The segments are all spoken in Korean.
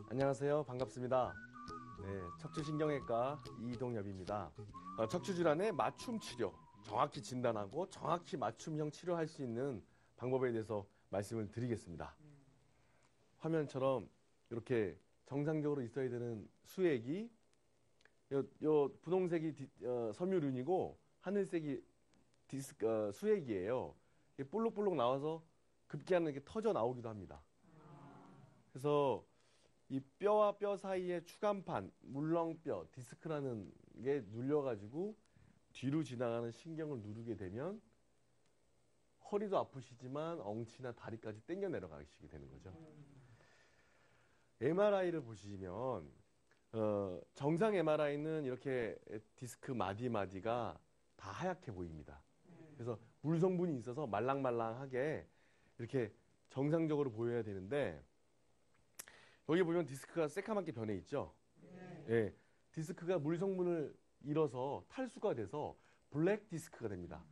안녕하세요. 반갑습니다. 네, 척추신경외과 이동엽입니다. 척추질환의 맞춤 치료, 정확히 진단하고 정확히 맞춤형 치료할 수 있는 방법에 대해서 말씀을 드리겠습니다. 화면처럼 이렇게 정상적으로 있어야 되는 수액이 요 분홍색이 섬유륜이고 하늘색이 수액이에요. 이게 볼록볼록 나와서 급기야는 이렇게 터져 나오기도 합니다. 그래서 이 뼈와 뼈 사이의 추간판, 물렁뼈, 디스크라는 게 눌려가지고 뒤로 지나가는 신경을 누르게 되면 허리도 아프시지만 엉치나 다리까지 당겨 내려가시게 되는 거죠. MRI를 보시면 정상 MRI는 이렇게 디스크 마디마디가 다 하얗게 보입니다. 그래서 물 성분이 있어서 말랑말랑하게 이렇게 정상적으로 보여야 되는데 여기 보면 디스크가 새카맣게 변해 있죠. 예, 디스크가 물 성분을 잃어서 탈수가 돼서 블랙 디스크가 됩니다.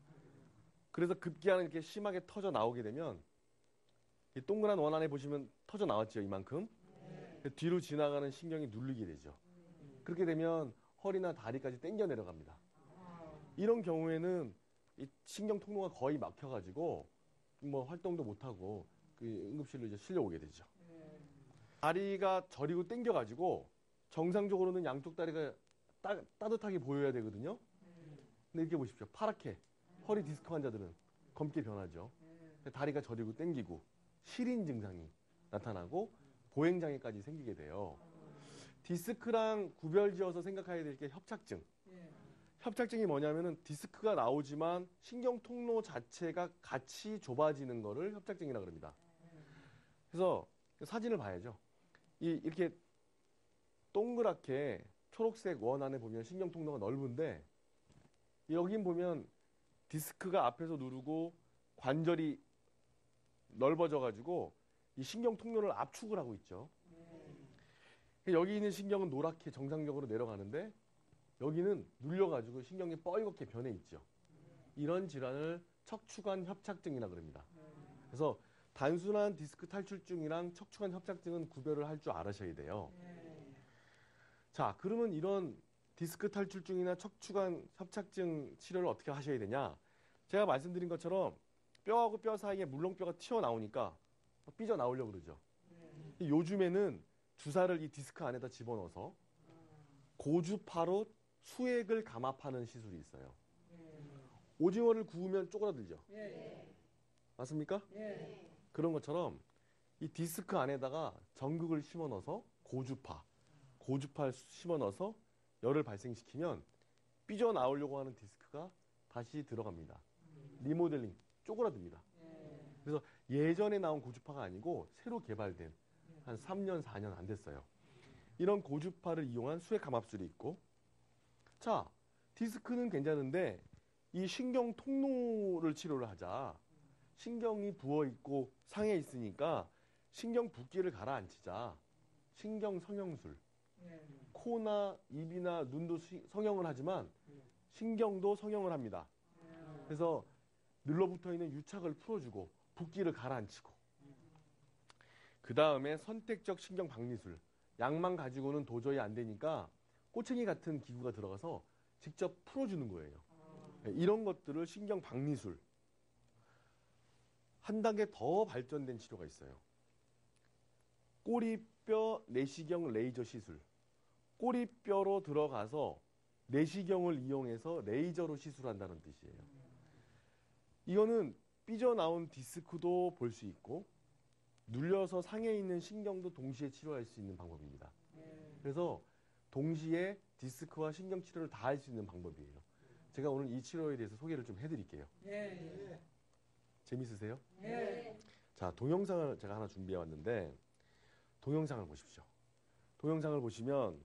그래서 급기야는 이렇게 심하게 터져 나오게 되면 이 동그란 원 안에 보시면 터져 나왔죠, 이만큼. 뒤로 지나가는 신경이 눌리게 되죠. 그렇게 되면 허리나 다리까지 당겨 내려갑니다. 이런 경우에는 이 신경 통로가 거의 막혀가지고 뭐 활동도 못하고 그 응급실로 이제 실려오게 되죠. 다리가 저리고 당겨가지고 정상적으로는 양쪽 다리가 따뜻하게 보여야 되거든요. 근데 이렇게 보십시오. 파랗게 허리 디스크 환자들은 검게 변하죠. 다리가 저리고 당기고 시린 증상이 나타나고 보행장애까지 생기게 돼요. 디스크랑 구별지어서 생각해야 될 게 협착증. 협착증이 뭐냐면은 디스크가 나오지만 신경 통로 자체가 같이 좁아지는 거를 협착증이라고 합니다. 그래서 사진을 봐야죠. 이렇게 동그랗게 초록색 원 안에 보면 신경 통로가 넓은데 여긴 보면 디스크가 앞에서 누르고 관절이 넓어져 가지고 이 신경 통로를 압축을 하고 있죠. 여기 있는 신경은 노랗게 정상적으로 내려가는데 여기는 눌려가지고 신경이 뻘겋게 변해 있죠. 이런 질환을 척추관 협착증이라고 합니다. 그래서 단순한 디스크 탈출증이랑 척추관 협착증은 구별을 할 줄 알으셔야 돼요. 자, 그러면 이런 디스크 탈출증이나 척추관 협착증 치료를 어떻게 하셔야 되냐? 제가 말씀드린 것처럼 뼈하고 뼈 사이에 물렁뼈가 튀어나오니까 삐져나오려고 그러죠. 요즘에는 주사를 이 디스크 안에다 집어넣어서 고주파로 수액을 감압하는 시술이 있어요. 오징어를 구우면 쪼그라들죠. 맞습니까? 그런 것처럼 이 디스크 안에다가 전극을 심어넣어서 고주파를 심어넣어서 열을 발생시키면 삐져나오려고 하는 디스크가 다시 들어갑니다. 리모델링, 쪼그라듭니다. 그래서 예전에 나온 고주파가 아니고 새로 개발된 한 3년, 4년 안 됐어요. 이런 고주파를 이용한 수액 감압술이 있고 자, 디스크는 괜찮은데 이 신경 통로를 치료를 하자. 신경이 부어있고 상해 있으니까 신경 붓기를 가라앉히자. 신경 성형술. 코나 입이나 눈도 성형을 하지만 신경도 성형을 합니다. 그래서 늘러붙어 있는 유착을 풀어주고 붓기를 가라앉히고 그 다음에 선택적 신경 박리술. 약만 가지고는 도저히 안 되니까 꼬챙이 같은 기구가 들어가서 직접 풀어주는 거예요. 이런 것들을 신경 박리술. 한 단계 더 발전된 치료가 있어요. 꼬리뼈 내시경 레이저 시술. 꼬리뼈로 들어가서 내시경을 이용해서 레이저로 시술한다는 뜻이에요. 이거는 삐져나온 디스크도 볼 수 있고 눌려서 상해 있는 신경도 동시에 치료할 수 있는 방법입니다. 그래서 동시에 디스크와 신경 치료를 다 할 수 있는 방법이에요. 제가 오늘 이 치료에 대해서 소개를 좀 해드릴게요. 재밌으세요? 자, 동영상을 제가 하나 준비해 왔는데 동영상을 보십시오. 동영상을 보시면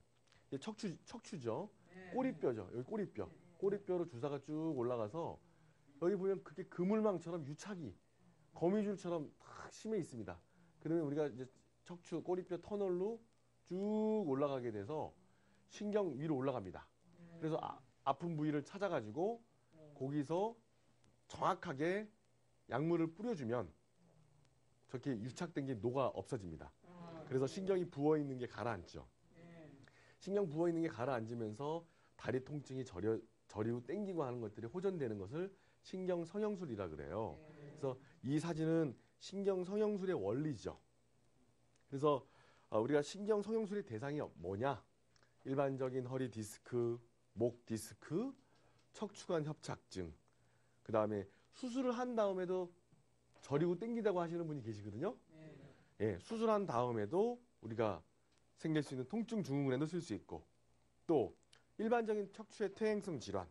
척추죠. 꼬리뼈죠. 여기 꼬리뼈. 꼬리뼈로 주사가 쭉 올라가서 여기 보면 그게 그물망처럼 유착이 거미줄처럼 탁 심해 있습니다. 그러면 우리가 이제 척추 꼬리뼈 터널로 쭉 올라가게 돼서 신경 위로 올라갑니다. 그래서 아픈 부위를 찾아가지고 거기서 정확하게 약물을 뿌려주면 저렇게 유착된 게 녹아 없어집니다. 그래서 신경이 부어 있는 게 가라앉죠. 신경 부어 있는 게 가라앉으면서 다리 통증이 저리고 땡기고 하는 것들이 호전되는 것을 신경 성형술이라 그래요. 그래서 이 사진은 신경 성형술의 원리죠. 그래서 우리가 신경 성형술의 대상이 뭐냐? 일반적인 허리 디스크, 목 디스크, 척추관 협착증, 그 다음에 수술을 한 다음에도 저리고 땡기다고 하시는 분이 계시거든요. 예, 수술한 다음에도 우리가 생길 수 있는 통증 증후군에도 쓸 수 있고, 또 일반적인 척추의 퇴행성 질환,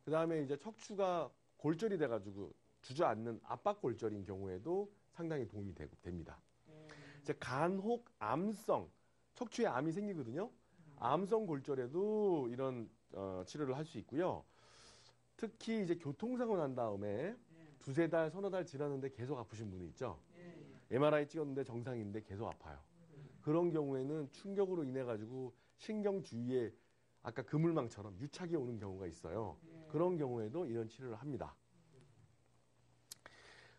그 다음에 이제 척추가 골절이 돼가지고 주저앉는 압박골절인 경우에도 상당히 도움이 됩니다. 이제 간혹 암성, 척추에 암이 생기거든요. 암성 골절에도 이런 치료를 할 수 있고요. 특히 이제 교통사고 난 다음에 두세 달, 서너 달 지났는데 계속 아프신 분이 있죠. MRI 찍었는데 정상인데 계속 아파요. 그런 경우에는 충격으로 인해 가지고 신경 주위에 아까 그물망처럼 유착이 오는 경우가 있어요. 그런 경우에도 이런 치료를 합니다.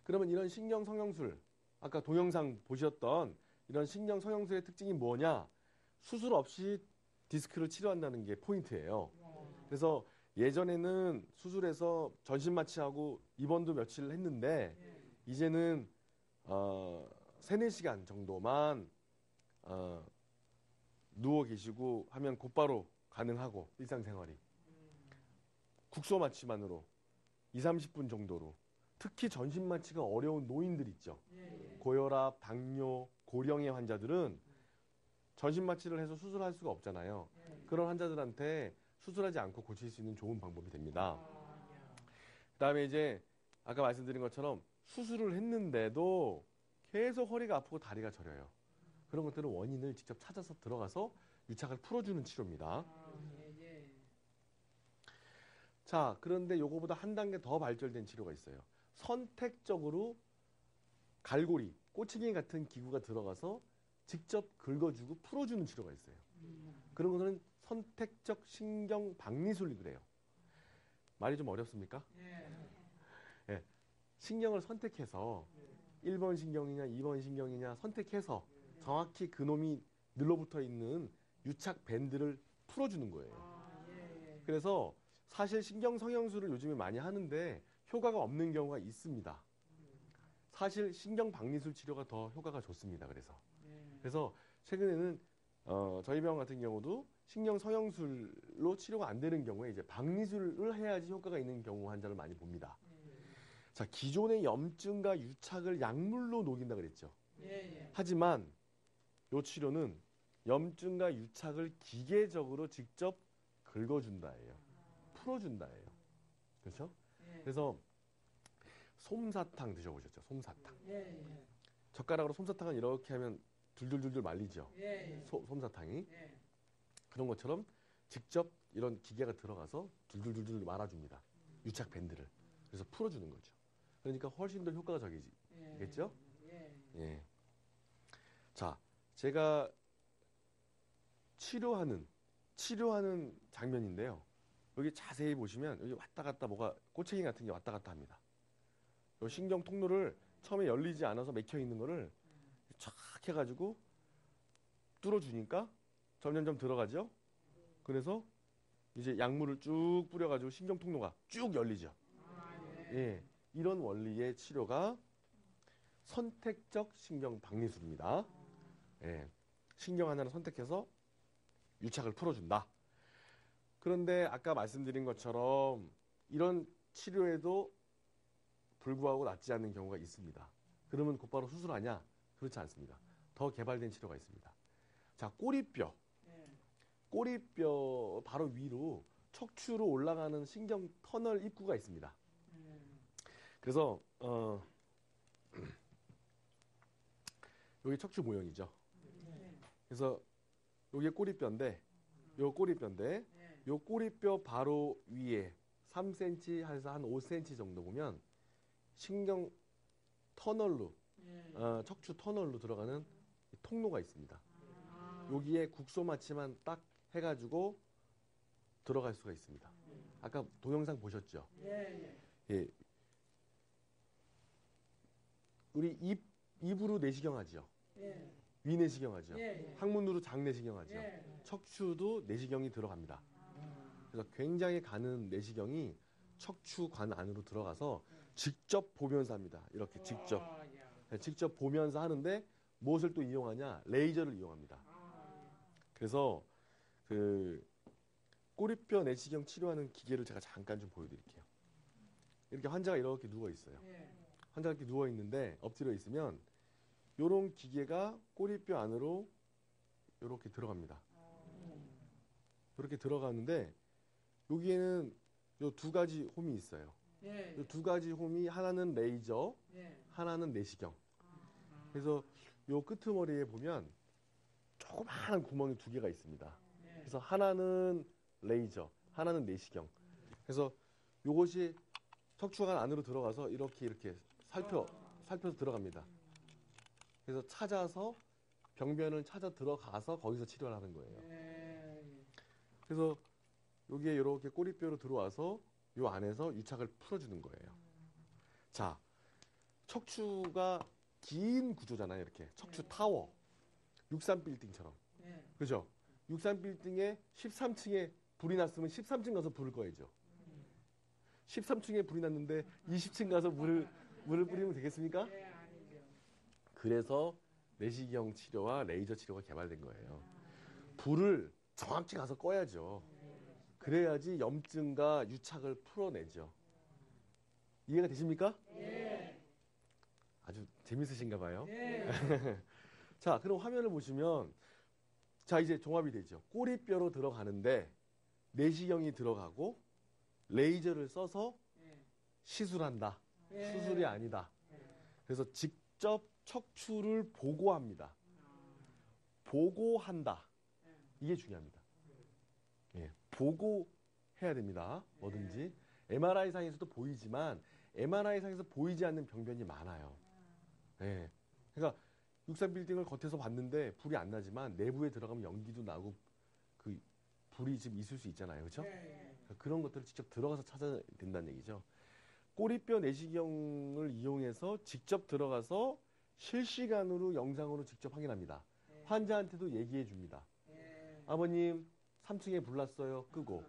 그러면 이런 신경 성형술, 아까 동영상 보셨던 이런 신경 성형술의 특징이 뭐냐? 수술 없이 디스크를 치료한다는 게 포인트예요. 그래서 예전에는 수술해서 전신 마취하고 입원도 며칠 했는데 이제는 3-4시간 정도만 누워 계시고 하면 곧바로 가능하고 일상생활이 국소 마취만으로 2-30분 정도로 특히 전신 마취가 어려운 노인들 있죠. 고혈압, 당뇨, 고령의 환자들은 전신 마취를 해서 수술할 수가 없잖아요. 그런 환자들한테 수술하지 않고 고칠 수 있는 좋은 방법이 됩니다. 그다음에 이제 아까 말씀드린 것처럼 수술을 했는데도 계속 허리가 아프고 다리가 저려요. 그런 것들은 원인을 직접 찾아서 들어가서 유착을 풀어주는 치료입니다. 자, 그런데 요거보다 한 단계 더 발전된 치료가 있어요. 선택적으로 갈고리, 꼬치기 같은 기구가 들어가서 직접 긁어주고 풀어주는 치료가 있어요. 그런 거는 선택적 신경 박리술이 그래요. 말이 좀 어렵습니까? 예. 신경을 선택해서 1번 신경이냐 2번 신경이냐 선택해서 정확히 그놈이 눌러붙어 있는 유착 밴드를 풀어주는 거예요. 그래서 사실 신경 성형술을 요즘에 많이 하는데 효과가 없는 경우가 있습니다. 사실 신경 박리술 치료가 더 효과가 좋습니다. 그래서 최근에는 저희 병원 같은 경우도 신경 성형술로 치료가 안 되는 경우에 이제 박리술을 해야지 효과가 있는 경우 환자를 많이 봅니다. 자, 기존의 염증과 유착을 약물로 녹인다 그랬죠. 하지만 이 치료는 염증과 유착을 기계적으로 직접 긁어준다예요. 풀어준다예요. 그렇죠? 그래서 솜사탕 드셔보셨죠? 솜사탕. 젓가락으로 솜사탕을 이렇게 하면 둘둘둘둘 말리죠. 솜사탕이. 그런 것처럼 직접 이런 기계가 들어가서 둘둘둘둘 말아줍니다. 유착 밴드를. 그래서 풀어주는 거죠. 그러니까 훨씬 더 효과가 적이겠죠? 예. 자, 제가 치료하는 장면인데요. 여기 자세히 보시면 여기 왔다 갔다 뭐가 꼬챙이 같은 게 왔다 갔다 합니다. 이 신경 통로를 처음에 열리지 않아서 막혀 있는 거를 쫙 해가지고 뚫어주니까 점점점 들어가죠. 그래서 이제 약물을 쭉 뿌려가지고 신경 통로가 쭉 열리죠. 예, 이런 원리의 치료가 선택적 신경 박리술입니다. 예, 신경 하나를 선택해서 유착을 풀어준다. 그런데 아까 말씀드린 것처럼 이런 치료에도 불구하고 낫지 않는 경우가 있습니다. 그러면 곧바로 수술하냐? 그렇지 않습니다. 더 개발된 치료가 있습니다. 자, 꼬리뼈. 꼬리뼈 바로 위로 척추로 올라가는 신경 터널 입구가 있습니다. 그래서 여기 척추 모형이죠. 그래서 여기 꼬리뼈인데 요 꼬리뼈 바로 위에 3cm 해서 한 5cm 정도 보면 신경 터널로 척추 터널로 들어가는 통로가 있습니다. 여기에 국소 마취만 딱 해가지고 들어갈 수가 있습니다. 아까 동영상 보셨죠? 예. 우리 입으로 내시경 하죠. 위내시경 하죠. 예, 예. 항문으로 장내시경 하죠. 예. 척추도 내시경이 들어갑니다. 그래서 굉장히 가는 내시경이 척추관 안으로 들어가서 직접 보면서 합니다. 이렇게 직접. 아, 야. 직접 보면서 하는데 무엇을 또 이용하냐? 레이저를 이용합니다. 그래서 그 꼬리뼈 내시경 치료하는 기계를 제가 잠깐 좀 보여드릴게요. 이렇게 환자가 이렇게 누워 있어요. 예. 환자가 이렇게 누워 있는데 엎드려 있으면 이런 기계가 꼬리뼈 안으로 이렇게 들어갑니다. 이렇게 들어가는데 여기에는 요 두 가지 홈이 있어요. 예. 요 두 가지 홈이 하나는 레이저, 예. 하나는 내시경. 그래서 요 끄트머리에 보면 조그마한 구멍이 두 개가 있습니다. 예. 그래서 하나는 레이저, 하나는 내시경. 그래서 요것이 척추관 안으로 들어가서 이렇게 살펴서 들어갑니다. 그래서 찾아서 병변을 찾아 들어가서 거기서 치료를 하는 거예요. 예. 그래서 여기에 이렇게 꼬리뼈로 들어와서 요 안에서 유착을 풀어주는 거예요. 자, 척추가 긴 구조잖아요. 이렇게 척추 타워, 63빌딩처럼. 예. 그죠? 63빌딩에 13층에 불이 났으면 13층 가서 불을 꺼야죠. 13층에 불이 났는데 20층 가서 물을 뿌리면 되겠습니까? 예, 아니죠. 그래서 내시경 치료와 레이저 치료가 개발된 거예요. 불을 정확히 가서 꺼야죠. 그래야지 염증과 유착을 풀어내죠. 이해가 되십니까? 예. 아주 재밌으신가 봐요. 예. 자, 그럼 화면을 보시면 자, 이제 종합이 되죠. 꼬리뼈로 들어가는데 내시경이 들어가고 레이저를 써서 예. 시술한다. 예. 수술이 아니다. 그래서 직접 척추를 보고합니다. 보고한다. 이게 중요합니다. 예, 보고해야 됩니다. 뭐든지. MRI 상에서도 보이지만 MRI 상에서 보이지 않는 병변이 많아요. 예. 그러니까 63빌딩을 겉에서 봤는데 불이 안 나지만 내부에 들어가면 연기도 나고 그 불이 지금 있을 수 있잖아요. 그렇죠? 예. 그런 것들을 직접 들어가서 찾아야 된다는 얘기죠. 꼬리뼈 내시경을 이용해서 직접 들어가서 실시간으로 영상으로 직접 확인합니다. 환자한테도 얘기해 줍니다. 예. 아버님 3층에 불 났어요. 끄고.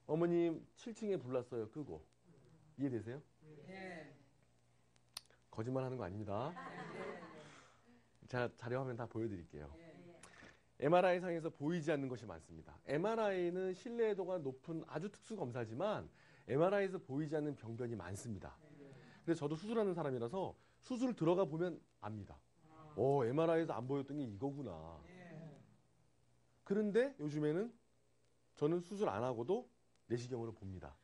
어머님 7층에 불 났어요. 끄고. 이해되세요? 예. 거짓말 하는 거 아닙니다. 제가 자료 화면 다 보여드릴게요. MRI 상에서 보이지 않는 것이 많습니다. MRI는 신뢰도가 높은 아주 특수 검사지만 MRI에서 보이지 않는 병변이 많습니다. 그래서 저도 수술하는 사람이라서 수술 들어가 보면 압니다. MRI에서 안 보였던 게 이거구나. 그런데 요즘에는 저는 수술 안 하고도 내시경으로 봅니다.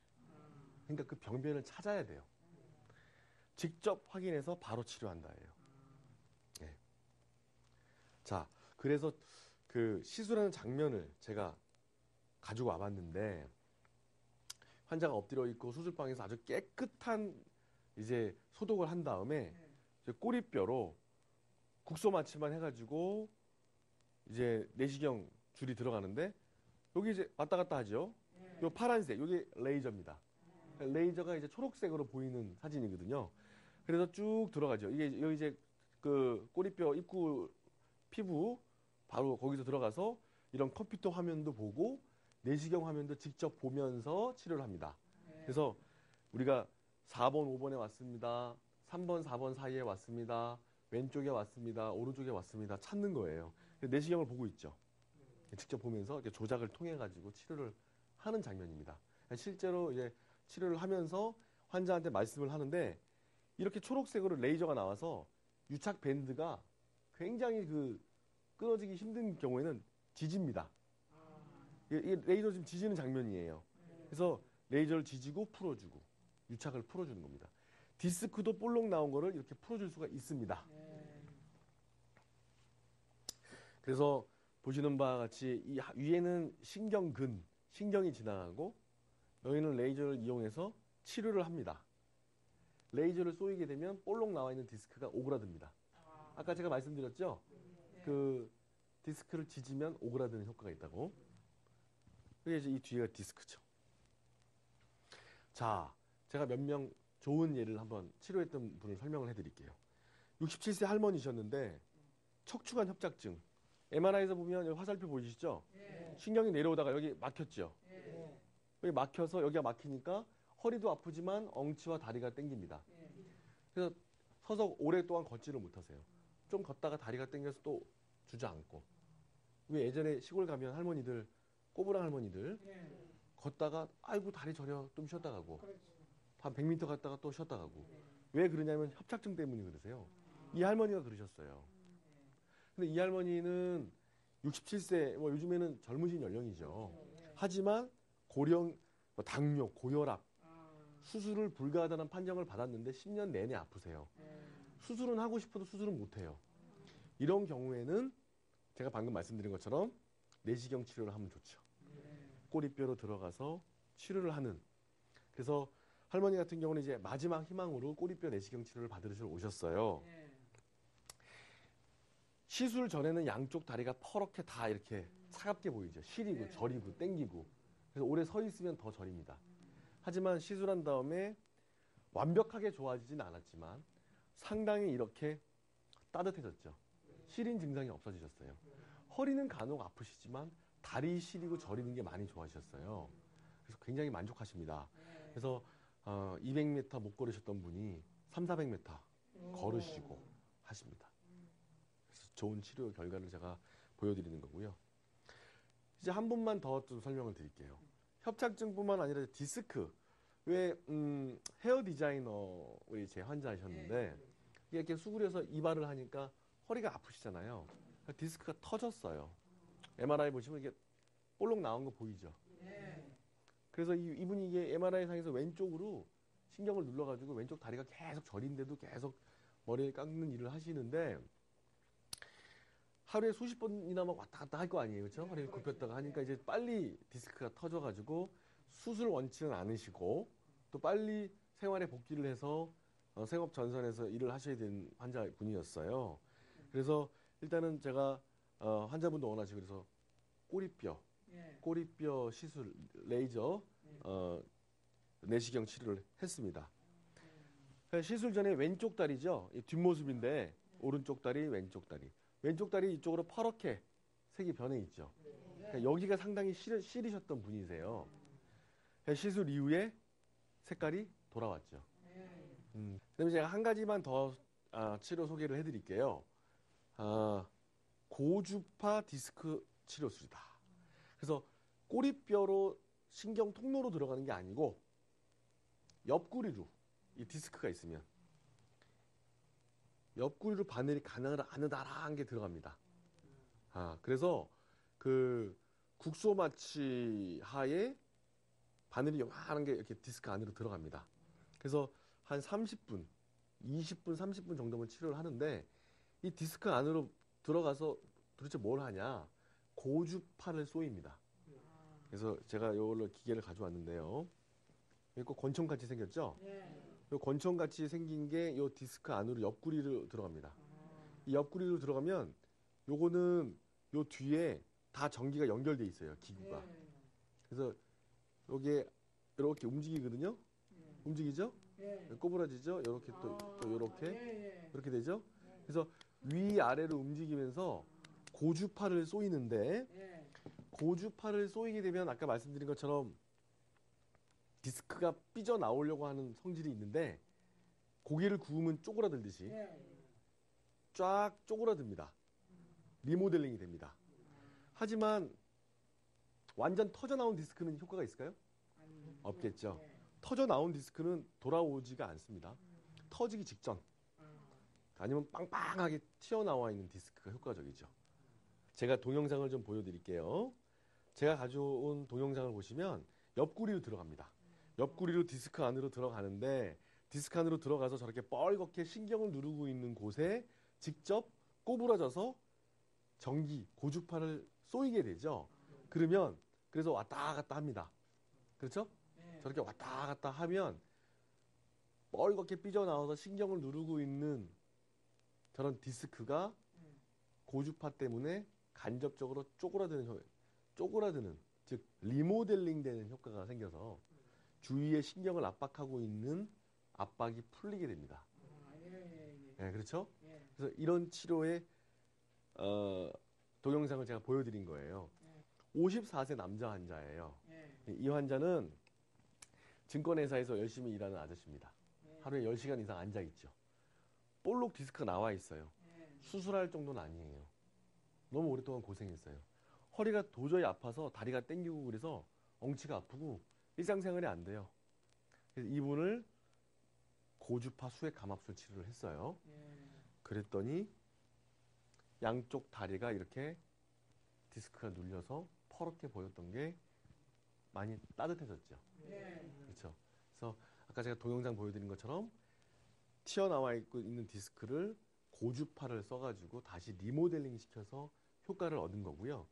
그러니까 그 병변을 찾아야 돼요. 직접 확인해서 바로 치료한다예요. 네. 자, 그래서 그 시술하는 장면을 제가 가지고 와봤는데 환자가 엎드려 있고 수술방에서 아주 깨끗한 이제 소독을 한 다음에 이제 꼬리뼈로 국소 마취만 해가지고 이제 내시경 줄이 들어가는데 여기 이제 왔다 갔다 하죠. 요 파란색, 요게 레이저입니다. 레이저가 이제 초록색으로 보이는 사진이거든요. 그래서 쭉 들어가죠. 이게 여기 이제 그 꼬리뼈 입구 피부 바로 거기서 들어가서 이런 컴퓨터 화면도 보고 내시경 화면도 직접 보면서 치료를 합니다. 그래서 우리가 4번, 5번에 왔습니다. 3번, 4번 사이에 왔습니다. 왼쪽에 왔습니다. 오른쪽에 왔습니다. 찾는 거예요. 내시경을 보고 있죠. 직접 보면서 이렇게 조작을 통해 가지고 치료를 하는 장면입니다. 실제로 이제 치료를 하면서 환자한테 말씀을 하는데 이렇게 초록색으로 레이저가 나와서 유착 밴드가 굉장히 그 끊어지기 힘든 경우에는 지집니다. 이 레이저 지금 지지는 장면이에요. 그래서 레이저를 지지고 풀어주고 유착을 풀어주는 겁니다. 디스크도 볼록 나온 거를 이렇게 풀어줄 수가 있습니다. 그래서 보시는 바와 같이 이 위에는 신경근, 신경이 지나가고 여기는 레이저를 이용해서 치료를 합니다. 레이저를 쏘이게 되면 볼록 나와 있는 디스크가 오그라듭니다. 아까 제가 말씀드렸죠? 그 디스크를 지지면 오그라드는 효과가 있다고. 그게 이제 이 뒤가 디스크죠. 자, 제가 몇 명 좋은 예를 한번 치료했던 분을 설명을 해드릴게요. 67세 할머니셨는데 척추관 협착증. MRI에서 보면 여기 화살표 보이시죠? 예. 신경이 내려오다가 여기 막혔죠. 예. 여기 막혀서 여기가 막히니까 허리도 아프지만 엉치와 다리가 땡깁니다. 예. 그래서 서서 오랫동안 걷지를 못하세요. 좀 걷다가 다리가 땡겨서 또 주저앉고. 왜 예전에 시골 가면 할머니들, 꼬부랑 할머니들 예. 걷다가 아이고 다리 저려 좀 쉬었다 가고 그렇지. 한 100m 갔다가 또 쉬었다 가고. 왜 그러냐면 협착증 때문에 그러세요. 이 할머니가 그러셨어요. 근데 이 할머니는 67세, 뭐 요즘에는 젊으신 연령이죠. 하지만 고령, 뭐 당뇨, 고혈압, 아. 수술을 불가하다는 판정을 받았는데 10년 내내 아프세요. 예. 수술은 하고 싶어도 수술은 못해요. 이런 경우에는 제가 방금 말씀드린 것처럼 내시경 치료를 하면 좋죠. 꼬리뼈로 들어가서 치료를 하는. 그래서 할머니 같은 경우는 이제 마지막 희망으로 꼬리뼈 내시경 치료를 받으러 오셨어요. 예. 시술 전에는 양쪽 다리가 퍼렇게 다 이렇게 차갑게 보이죠. 시리고 저리고 땡기고. 그래서 오래 서 있으면 더 저립니다. 하지만 시술한 다음에 완벽하게 좋아지진 않았지만 상당히 이렇게 따뜻해졌죠. 시린 증상이 없어지셨어요. 허리는 간혹 아프시지만 다리 시리고 저리는 게 많이 좋아지셨어요. 그래서 굉장히 만족하십니다. 그래서 200m 못 걸으셨던 분이 300~400m 걸으시고 하십니다. 그래서 좋은 치료 결과를 제가 보여드리는 거고요. 이제 한 분만 더 좀 설명을 드릴게요. 협착증뿐만 아니라 디스크. 왜 헤어 디자이너 우리 제 환자이셨는데 이렇게 수그려서 이발을 하니까 허리가 아프시잖아요. 디스크가 터졌어요. MRI 보시면 이게 볼록 나온 거 보이죠? 예. 그래서 이분이 이게 MRI 상에서 왼쪽으로 신경을 눌러가지고 왼쪽 다리가 계속 저린데도 계속 머리를 깎는 일을 하시는데 하루에 수십 번이나 막 왔다 갔다 할 거 아니에요. 그렇죠? 허리를 굽혔다가 하니까 이제 빨리 디스크가 터져가지고 수술 원치는 않으시고 또 빨리 생활에 복귀를 해서 생업 전선에서 일을 하셔야 되는 환자분이었어요. 그래서 일단은 제가 환자분도 원하시고 그래서 예. 꼬리뼈 시술 레이저 내시경 치료를 했습니다. 시술 전에 왼쪽 다리죠. 이 뒷모습인데 오른쪽 다리, 왼쪽 다리. 왼쪽 다리 이쪽으로 퍼렇게 색이 변해 있죠. 그러니까 여기가 상당히 시리셨던 분이세요. 시술 이후에 색깔이 돌아왔죠. 그다음에 제가 한 가지만 더 치료 소개를 해드릴게요. 고주파 디스크 치료술이다. 그래서 꼬리뼈로 신경 통로로 들어가는 게 아니고 옆구리로 이 디스크가 있으면 옆구리로 바늘이 가느다란 게 들어갑니다. 그래서 그 국소마취 하에 바늘이 요만한 게 이렇게 디스크 안으로 들어갑니다. 그래서 한 30분, 20분, 30분 정도면 치료를 하는데 이 디스크 안으로 들어가서 도대체 뭘 하냐? 고주파를 쏘입니다. 그래서 제가 이걸로 기계를 가져왔는데요. 이거 권총같이 생겼죠? 이 권총같이 생긴 게 이 디스크 안으로 옆구리로 들어갑니다. 이 옆구리로 들어가면 요거는 요 뒤에 다 전기가 연결돼 있어요. 기구가. 그래서 요게 이렇게 움직이거든요. 움직이죠? 꼬부라지죠? 이렇게 또 이렇게 이렇게 되죠? 그래서 위아래로 움직이면서 고주파를 쏘이는데 고주파를 쏘이게 되면 아까 말씀드린 것처럼 디스크가 삐져 나오려고 하는 성질이 있는데 고기를 구우면 쪼그라들듯이 쫙 쪼그라듭니다. 리모델링이 됩니다. 하지만 완전 터져 나온 디스크는 효과가 있을까요? 없겠죠. 터져 나온 디스크는 돌아오지가 않습니다. 터지기 직전 아니면 빵빵하게 튀어나와 있는 디스크가 효과적이죠. 제가 동영상을 좀 보여드릴게요. 제가 가져온 동영상을 보시면 옆구리로 들어갑니다. 옆구리로 디스크 안으로 들어가는데 디스크 안으로 들어가서 저렇게 뻘겋게 신경을 누르고 있는 곳에 직접 꼬부라져서 전기, 고주파를 쏘이게 되죠. 그러면 그래서 왔다 갔다 합니다. 그렇죠? 저렇게 왔다 갔다 하면 뻘겋게 삐져나와서 신경을 누르고 있는 저런 디스크가 고주파 때문에 간접적으로 쪼그라드는 즉 리모델링 되는 효과가 생겨서 주위의 신경을 압박하고 있는 압박이 풀리게 됩니다. 네, 그렇죠? 그래서 이런 치료에 동영상을 제가 보여드린 거예요. 54세 남자 환자예요. 이 환자는 증권회사에서 열심히 일하는 아저씨입니다. 하루에 10시간 이상 앉아있죠. 볼록 디스크가 나와 있어요. 수술할 정도는 아니에요. 너무 오랫동안 고생했어요. 허리가 도저히 아파서 다리가 땡기고 그래서 엉치가 아프고 일상생활이 안 돼요. 그래서 이분을 고주파 수액 감압술 치료를 했어요. 그랬더니 양쪽 다리가 이렇게 디스크가 눌려서 퍼렇게 보였던 게 많이 따뜻해졌죠. 그렇죠. 그래서 아까 제가 동영상 보여드린 것처럼 튀어나와 있는 디스크를 고주파를 써가지고 다시 리모델링 시켜서 효과를 얻은 거고요.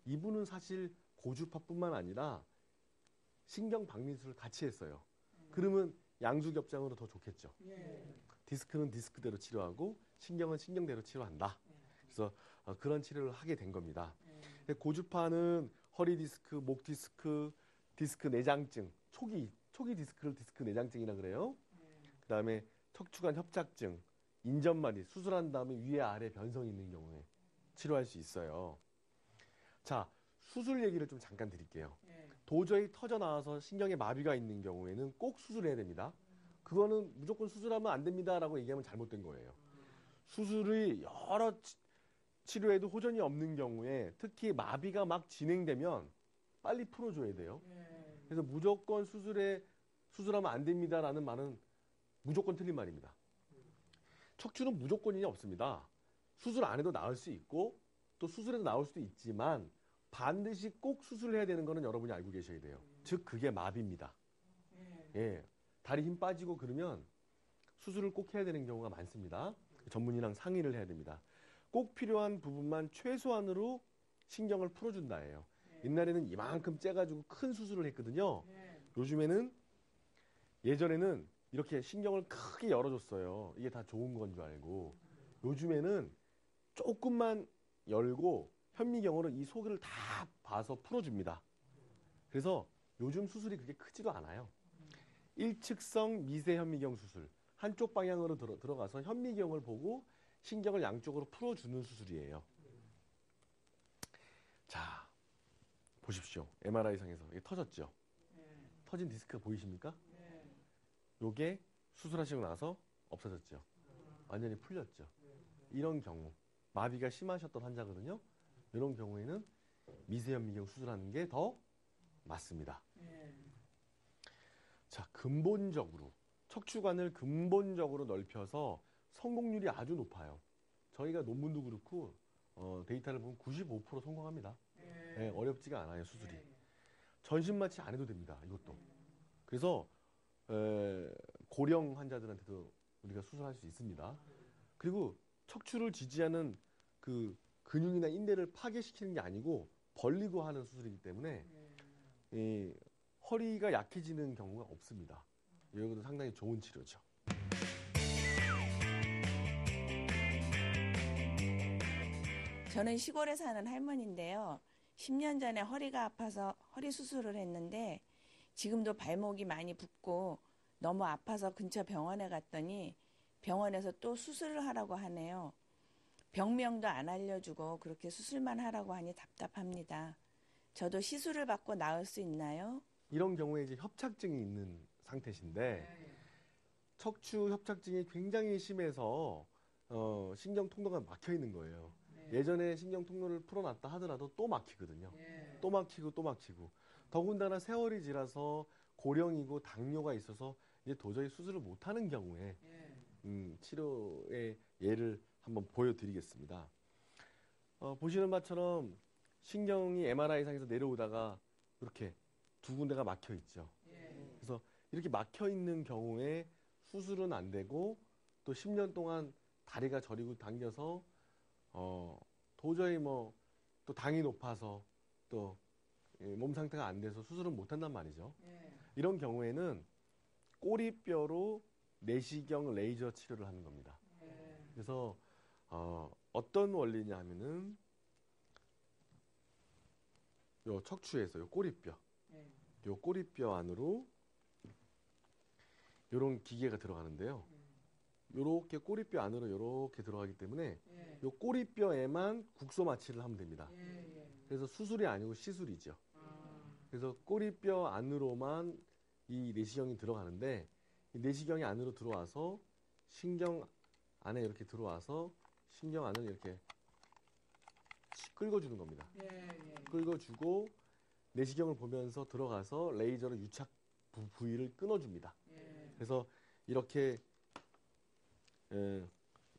이분은 사실 고주파뿐만 아니라 신경 박리술을 같이 했어요. 그러면 양수겹장으로 더 좋겠죠. 디스크는 디스크대로 치료하고 신경은 신경대로 치료한다. 그래서 그런 치료를 하게 된 겁니다. 고주파는 허리 디스크, 목 디스크, 디스크 내장증, 초기 디스크를 디스크 내장증이라 그래요. 그다음에 척추관 협착증, 인전마디 수술한 다음에 위에 아래 변성이 있는 경우에 치료할 수 있어요. 자, 수술 얘기를 좀 잠깐 드릴게요. 도저히 터져 나와서 신경에 마비가 있는 경우에는 꼭 수술해야 됩니다. 그거는 무조건 수술하면 안 됩니다라고 얘기하면 잘못된 거예요. 수술이 여러 치료에도 호전이 없는 경우에 특히 마비가 막 진행되면 빨리 풀어줘야 돼요. 그래서 무조건 수술하면 안 됩니다라는 말은 무조건 틀린 말입니다. 척추는 무조건이 없습니다. 수술 안 해도 나을 수 있고 또 수술해도 나올 수도 있지만 반드시 꼭 수술해야 되는 거는 여러분이 알고 계셔야 돼요. 즉 그게 마비입니다. 예, 다리 힘 빠지고 그러면 수술을 꼭 해야 되는 경우가 많습니다. 전문의랑 상의를 해야 됩니다. 꼭 필요한 부분만 최소한으로 신경을 풀어준다예요. 옛날에는 이만큼 째가지고 큰 수술을 했거든요. 예전에는 이렇게 신경을 크게 열어줬어요. 이게 다 좋은 건 줄 알고. 요즘에는 조금만 열고 현미경으로 이 속을 다 봐서 풀어줍니다. 그래서 요즘 수술이 그렇게 크지도 않아요. 일측성 미세 현미경 수술. 한쪽 방향으로 들어가서 현미경을 보고 신경을 양쪽으로 풀어주는 수술이에요. 자, 보십시오. MRI상에서 이게 터졌죠? 터진 디스크가 보이십니까? 요게 수술하시고 나서 없어졌죠. 완전히 풀렸죠. 이런 경우 마비가 심하셨던 환자거든요. 이런 경우에는 미세현미경 수술하는 게 더 맞습니다. 자, 근본적으로 척추관을 근본적으로 넓혀서 성공률이 아주 높아요. 저희가 논문도 그렇고 데이터를 보면 95% 성공합니다. 네, 어렵지가 않아요, 수술이. 전신마취 안 해도 됩니다, 이것도. 그래서 고령 환자들한테도 우리가 수술할 수 있습니다. 그리고 척추를 지지하는 그 근육이나 인대를 파괴시키는 게 아니고 벌리고 하는 수술이기 때문에 이 허리가 약해지는 경우가 없습니다. 이것도 상당히 좋은 치료죠. 저는 시골에 사는 할머니인데요. 10년 전에 허리가 아파서 허리 수술을 했는데 지금도 발목이 많이 붓고 너무 아파서 근처 병원에 갔더니 병원에서 또 수술을 하라고 하네요. 병명도 안 알려주고 그렇게 수술만 하라고 하니 답답합니다. 저도 시술을 받고 나을 수 있나요? 이런 경우에 이제 협착증이 있는 상태신데 척추 협착증이 굉장히 심해서 신경 통로가 막혀 있는 거예요. 예전에 신경 통로를 풀어놨다 하더라도 또 막히거든요. 또 막히고 또 막히고. 더군다나 세월이 지나서 고령이고 당뇨가 있어서 이제 도저히 수술을 못하는 경우에 치료의 예를 한번 보여드리겠습니다. 보시는 바처럼 신경이 MRI상에서 내려오다가 이렇게 두 군데가 막혀 있죠. 그래서 이렇게 막혀 있는 경우에 수술은 안 되고 또 10년 동안 다리가 저리고 당겨서 도저히 또 당이 높아서 또 몸 상태가 안 돼서 수술은 못 한단 말이죠. 이런 경우에는 꼬리뼈로 내시경 레이저 치료를 하는 겁니다. 그래서 어떤 원리냐 하면은 요 척추에서 요 꼬리뼈 안으로 이런 기계가 들어가는데요. 요렇게 꼬리뼈 안으로 요렇게 들어가기 때문에 예. 요 꼬리뼈에만 국소 마취를 하면 됩니다. 예. 예. 그래서 수술이 아니고 시술이죠. 아. 그래서 꼬리뼈 안으로만 이 내시경이 들어가는데 이 내시경이 안으로 들어와서 신경 안에 이렇게 들어와서 신경 안을 이렇게 긁어주는 겁니다. 예. 예. 긁어주고 내시경을 보면서 들어가서 레이저로 유착 부위를 끊어줍니다. 예. 그래서 이렇게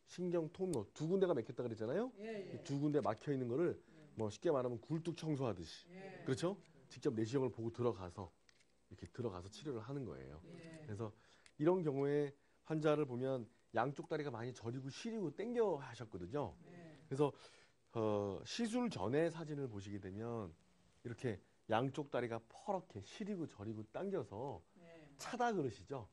신경 통로 두 군데가 막혔다 그랬잖아요. 예. 예. 두 군데 막혀 있는 거를 뭐 쉽게 말하면 굴뚝 청소하듯이 예. 그렇죠? 직접 내시경을 보고 들어가서 이렇게 들어가서 치료를 하는 거예요. 예. 그래서 이런 경우에 환자를 보면 양쪽 다리가 많이 저리고 시리고 당겨 하셨거든요. 예. 그래서 시술 전에 사진을 보시게 되면 이렇게 양쪽 다리가 퍼렇게 시리고 저리고 당겨서 예. 차다 그러시죠.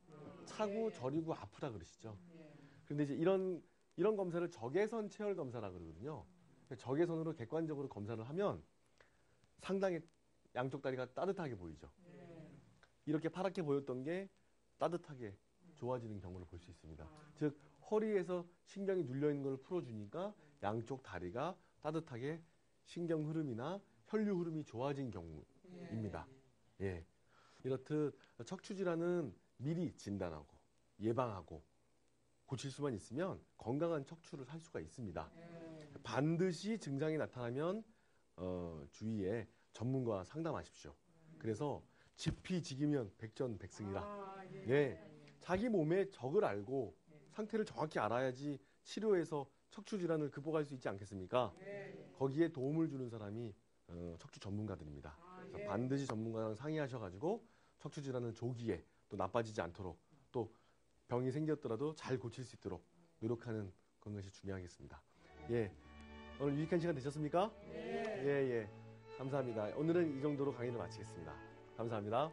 차고 예. 저리고 아프다 그러시죠. 예. 그런데 이제 이런 검사를 적외선 체열 검사라 그러거든요. 적외선으로 객관적으로 검사를 하면 상당히 양쪽 다리가 따뜻하게 보이죠. 예. 이렇게 파랗게 보였던 게 따뜻하게 좋아지는 경우를 볼 수 있습니다. 아. 즉 허리에서 신경이 눌려 있는 걸 풀어주니까 양쪽 다리가 따뜻하게 신경 흐름이나 혈류 흐름이 좋아진 경우입니다. 예. 이렇듯 척추 질환은 미리 진단하고 예방하고 고칠 수만 있으면 건강한 척추를 살 수가 있습니다. 예. 반드시 증상이 나타나면 주위에 전문가와 상담하십시오. 그래서 지피지기면 백전백승이라. 아, 예. 네. 자기 몸의 적을 알고 상태를 정확히 알아야지 치료해서 척추 질환을 극복할 수 있지 않겠습니까? 예. 거기에 도움을 주는 사람이 척추 전문가들입니다. 아, 그래서 예. 반드시 전문가랑 상의하셔가지고 척추 질환을 조기에 또 나빠지지 않도록 또 병이 생겼더라도 잘 고칠 수 있도록 노력하는 것이 중요하겠습니다. 예, 오늘 유익한 시간 되셨습니까? 예, 예. 감사합니다. 오늘은 이 정도로 강의를 마치겠습니다. 감사합니다.